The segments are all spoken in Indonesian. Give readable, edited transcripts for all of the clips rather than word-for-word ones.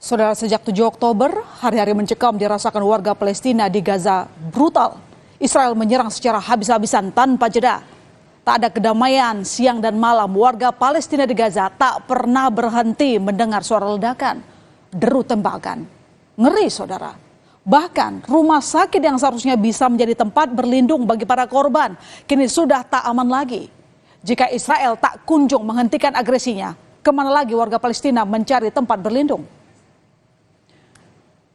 Saudara, sejak 7 Oktober, hari-hari mencekam dirasakan warga Palestina di Gaza brutal. Israel menyerang secara habis-habisan tanpa jeda. Tak ada kedamaian siang dan malam, warga Palestina di Gaza tak pernah berhenti mendengar suara ledakan, deru tembakan. Ngeri, saudara. Bahkan rumah sakit yang seharusnya bisa menjadi tempat berlindung bagi para korban, kini sudah tak aman lagi. Jika Israel tak kunjung menghentikan agresinya, kemana lagi warga Palestina mencari tempat berlindung?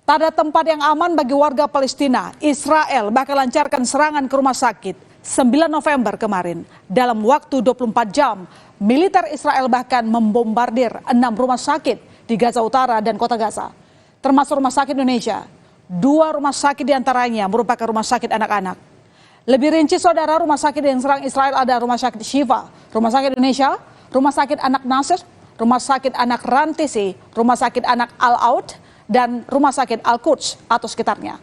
Tak ada tempat yang aman bagi warga Palestina. Israel bahkan lancarkan serangan ke rumah sakit 9 November kemarin. Dalam waktu 24 jam, militer Israel bahkan membombardir 6 rumah sakit di Gaza Utara dan kota Gaza, termasuk rumah sakit Indonesia. 2 rumah sakit diantaranya merupakan rumah sakit anak-anak. Lebih rinci, saudara, rumah sakit yang diserang Israel ada rumah sakit Shifa, rumah sakit Indonesia, rumah sakit anak Nasir, rumah sakit anak Rantisi, rumah sakit anak Al-Aud, dan rumah sakit Al-Quds atau sekitarnya.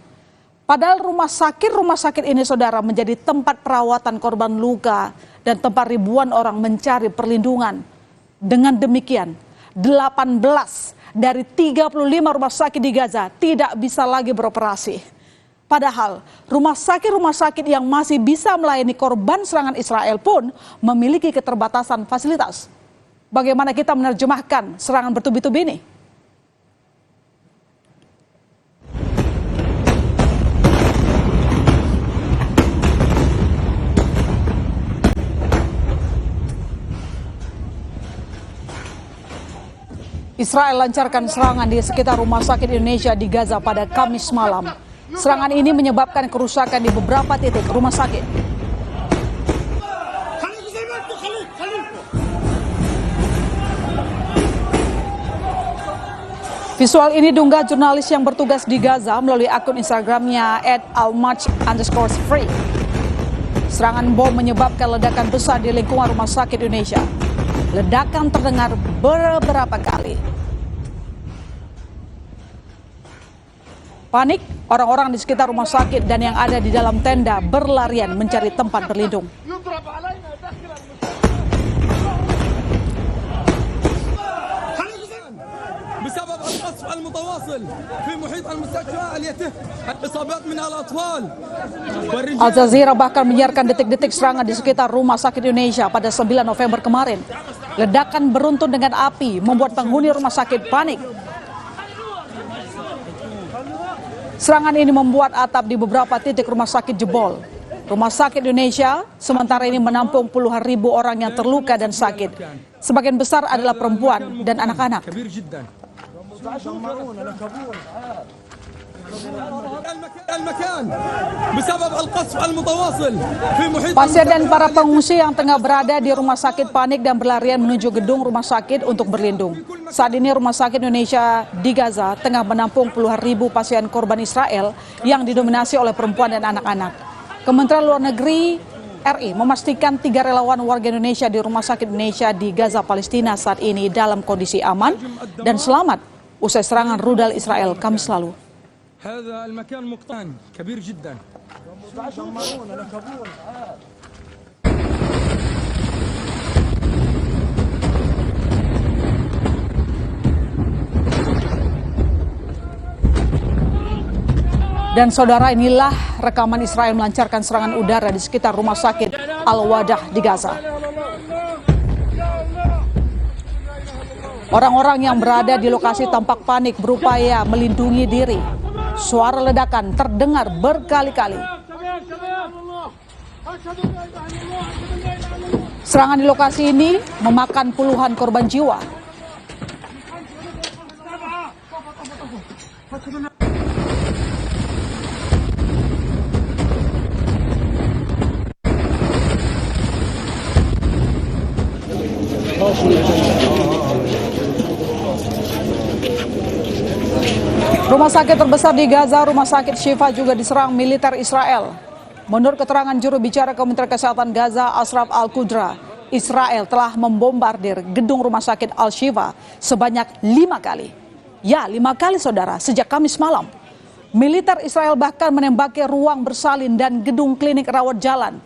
Padahal rumah sakit ini, saudara, menjadi tempat perawatan korban luka dan tempat ribuan orang mencari perlindungan. Dengan demikian, 18 dari 35 rumah sakit di Gaza tidak bisa lagi beroperasi. Padahal rumah sakit yang masih bisa melayani korban serangan Israel pun memiliki keterbatasan fasilitas. Bagaimana kita menerjemahkan serangan bertubi-tubi ini? Israel lancarkan serangan di sekitar rumah sakit Indonesia di Gaza pada Kamis malam. Serangan ini menyebabkan kerusakan di beberapa titik rumah sakit. Visual ini diunggah jurnalis yang bertugas di Gaza melalui akun Instagramnya @almach_free. Serangan bom menyebabkan ledakan besar di lingkungan rumah sakit Indonesia. Ledakan terdengar beberapa kali. Panik, orang-orang di sekitar rumah sakit dan yang ada di dalam tenda berlarian mencari tempat berlindung. Al Jazeera bahkan menyiarkan detik-detik serangan di sekitar rumah sakit Indonesia pada 9 November kemarin. Ledakan beruntun dengan api membuat penghuni rumah sakit panik. Serangan ini membuat atap di beberapa titik rumah sakit jebol. Rumah sakit Indonesia sementara ini menampung puluhan ribu orang yang terluka dan sakit. Sebagian besar adalah perempuan dan anak-anak. Pasien dan para pengungsi yang tengah berada di rumah sakit panik dan berlarian menuju gedung rumah sakit untuk berlindung. Saat ini rumah sakit Indonesia di Gaza tengah menampung puluhan ribu pasien korban Israel yang didominasi oleh perempuan dan anak-anak. Kementerian Luar Negeri RI memastikan 3 relawan warga Indonesia di rumah sakit Indonesia di Gaza, Palestina saat ini dalam kondisi aman dan selamat usai serangan rudal Israel Kamis lalu. Dan saudara, inilah rekaman Israel melancarkan serangan udara di sekitar rumah sakit Al-Wadah di Gaza. Orang-orang yang berada di lokasi tampak panik berupaya melindungi diri. Suara ledakan terdengar berkali-kali. Serangan di lokasi ini memakan puluhan korban jiwa. Rumah sakit terbesar di Gaza, rumah sakit Shifa, juga diserang militer Israel. Menurut keterangan juru bicara Kementerian Kesehatan Gaza, Ashraf Al-Qudra, Israel telah membombardir gedung rumah sakit Al-Shifa sebanyak 5 kali. Ya, 5 kali, saudara, sejak Kamis malam. Militer Israel bahkan menembaki ruang bersalin dan gedung klinik rawat jalan.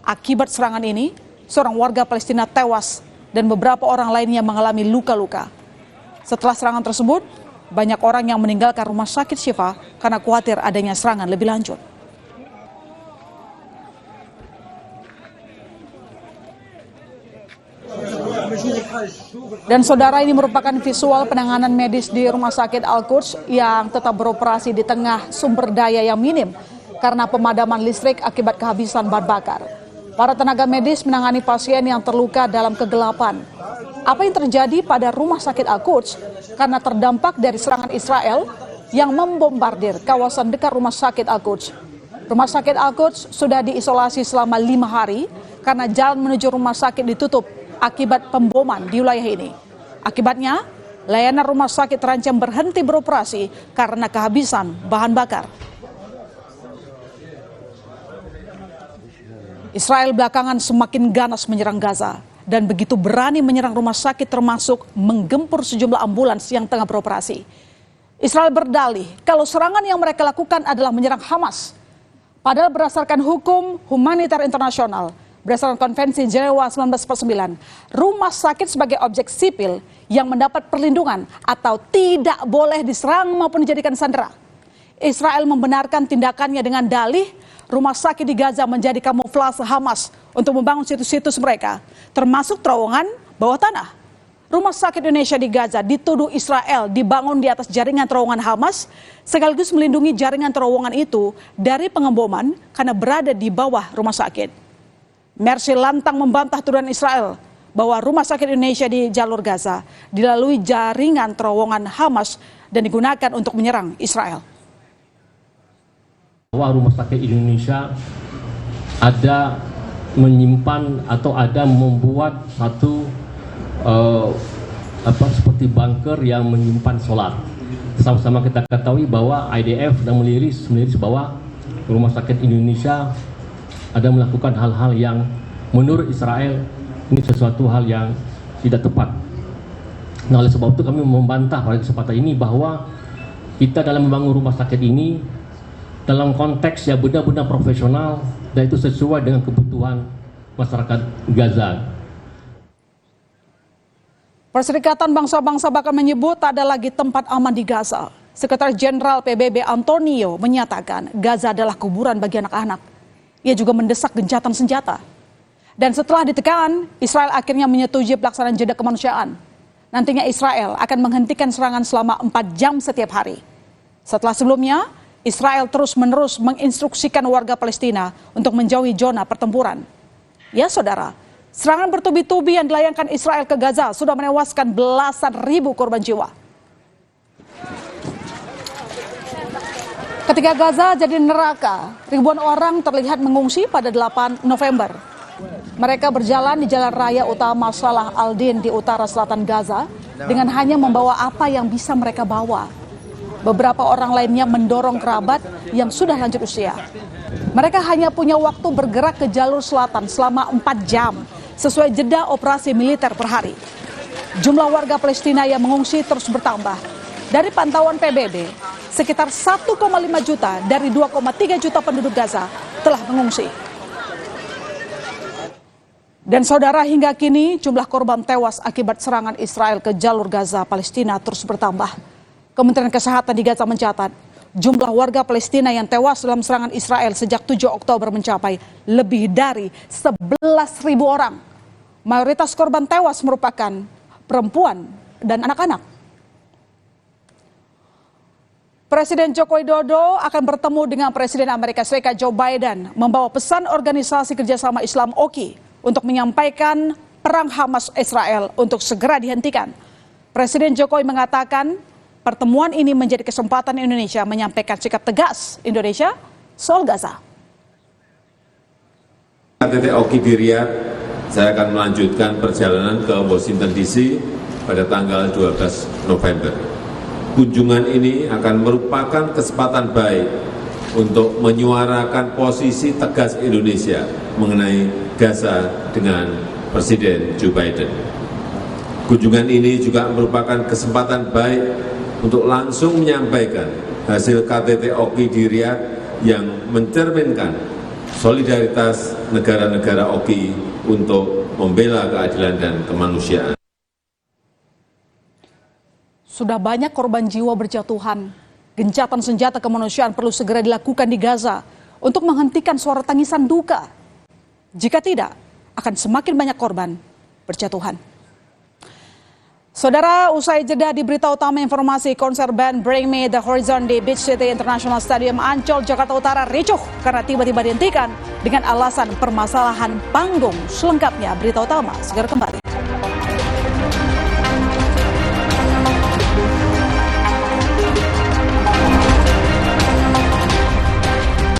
Akibat serangan ini, seorang warga Palestina tewas dan beberapa orang lainnya mengalami luka-luka. Setelah serangan tersebut, Banyak orang yang meninggalkan rumah sakit Syifa karena khawatir adanya serangan lebih lanjut. Dan saudara, ini merupakan visual penanganan medis di Rumah Sakit Al-Quds yang tetap beroperasi di tengah sumber daya yang minim karena pemadaman listrik akibat kehabisan bahan bakar. Para tenaga medis menangani pasien yang terluka dalam kegelapan. Apa yang terjadi pada Rumah Sakit Al-Quds karena terdampak dari serangan Israel yang membombardir kawasan dekat Rumah Sakit Al-Quds. Rumah Sakit Al-Quds sudah diisolasi selama 5 hari karena jalan menuju rumah sakit ditutup akibat pemboman di wilayah ini. Akibatnya, layanan rumah sakit terancam berhenti beroperasi karena kehabisan bahan bakar. Israel belakangan semakin ganas menyerang Gaza dan begitu berani menyerang rumah sakit termasuk menggempur sejumlah ambulans yang tengah beroperasi. Israel berdalih kalau serangan yang mereka lakukan adalah menyerang Hamas. Padahal berdasarkan hukum humanitar internasional, berdasarkan Konvensi Jenewa 1949, rumah sakit sebagai objek sipil yang mendapat perlindungan atau tidak boleh diserang maupun dijadikan sandera. Israel membenarkan tindakannya dengan dalih rumah sakit di Gaza menjadi kamuflase Hamas untuk membangun situs-situs mereka, termasuk terowongan bawah tanah. Rumah sakit Indonesia di Gaza dituduh Israel dibangun di atas jaringan terowongan Hamas, sekaligus melindungi jaringan terowongan itu dari pengeboman karena berada di bawah rumah sakit. Mercy lantang membantah tuduhan Israel bahwa rumah sakit Indonesia di jalur Gaza dilalui jaringan terowongan Hamas dan digunakan untuk menyerang Israel. Bahwa rumah sakit Indonesia ada menyimpan atau ada membuat satu seperti bunker yang menyimpan solar. Sama-sama kita ketahui bahwa IDF sedang meliris bahwa rumah sakit Indonesia ada melakukan hal-hal yang menurut Israel ini sesuatu hal yang tidak tepat. Nah, oleh sebab itu kami membantah pada kesempatan ini bahwa kita dalam membangun rumah sakit ini dalam konteks yang benar-benar profesional dan itu sesuai dengan kebutuhan masyarakat Gaza. Perserikatan Bangsa-Bangsa bahkan menyebut tak ada lagi tempat aman di Gaza. Sekretaris Jenderal PBB Antonio menyatakan Gaza adalah kuburan bagi anak-anak. Ia juga mendesak gencatan senjata. Dan setelah ditekan, Israel akhirnya menyetujui pelaksanaan jeda kemanusiaan. Nantinya Israel akan menghentikan serangan selama 4 jam setiap hari. Setelah sebelumnya, Israel terus-menerus menginstruksikan warga Palestina untuk menjauhi zona pertempuran. Ya saudara, serangan bertubi-tubi yang dilayangkan Israel ke Gaza sudah menewaskan belasan ribu korban jiwa. Ketika Gaza jadi neraka, ribuan orang terlihat mengungsi pada 8 November. Mereka berjalan di jalan raya utama Salah al-Din di utara selatan Gaza dengan hanya membawa apa yang bisa mereka bawa. Beberapa orang lainnya mendorong kerabat yang sudah lanjut usia. Mereka hanya punya waktu bergerak ke jalur selatan selama 4 jam sesuai jeda operasi militer per hari. Jumlah warga Palestina yang mengungsi terus bertambah. Dari pantauan PBB, sekitar 1,5 juta dari 2,3 juta penduduk Gaza telah mengungsi. Dan saudara, hingga kini jumlah korban tewas akibat serangan Israel ke jalur Gaza Palestina terus bertambah. Kementerian Kesehatan di Gaza mencatat jumlah warga Palestina yang tewas dalam serangan Israel sejak 7 Oktober mencapai lebih dari 11.000 orang. Mayoritas korban tewas merupakan perempuan dan anak-anak. Presiden Joko Widodo akan bertemu dengan Presiden Amerika Serikat Joe Biden membawa pesan Organisasi Kerjasama Islam OKI untuk menyampaikan perang Hamas Israel untuk segera dihentikan. Presiden Jokowi mengatakan pertemuan ini menjadi kesempatan Indonesia menyampaikan sikap tegas Indonesia soal Gaza. KTT OKI di Riyadh, saya akan melanjutkan perjalanan ke Washington DC pada tanggal 12 November. Kunjungan ini akan merupakan kesempatan baik untuk menyuarakan posisi tegas Indonesia mengenai Gaza dengan Presiden Joe Biden. Kunjungan ini juga merupakan kesempatan baik untuk langsung menyampaikan hasil KTT OKI di Riyadh yang mencerminkan solidaritas negara-negara OKI untuk membela keadilan dan kemanusiaan. Sudah banyak korban jiwa berjatuhan. Gencatan senjata kemanusiaan perlu segera dilakukan di Gaza untuk menghentikan suara tangisan duka. Jika tidak, akan semakin banyak korban berjatuhan. Saudara, usai jeda di berita utama informasi konser band Bring Me The Horizon di Beach City International Stadium Ancol, Jakarta Utara ricuh karena tiba-tiba dihentikan dengan alasan permasalahan panggung. Selengkapnya berita utama segera kembali.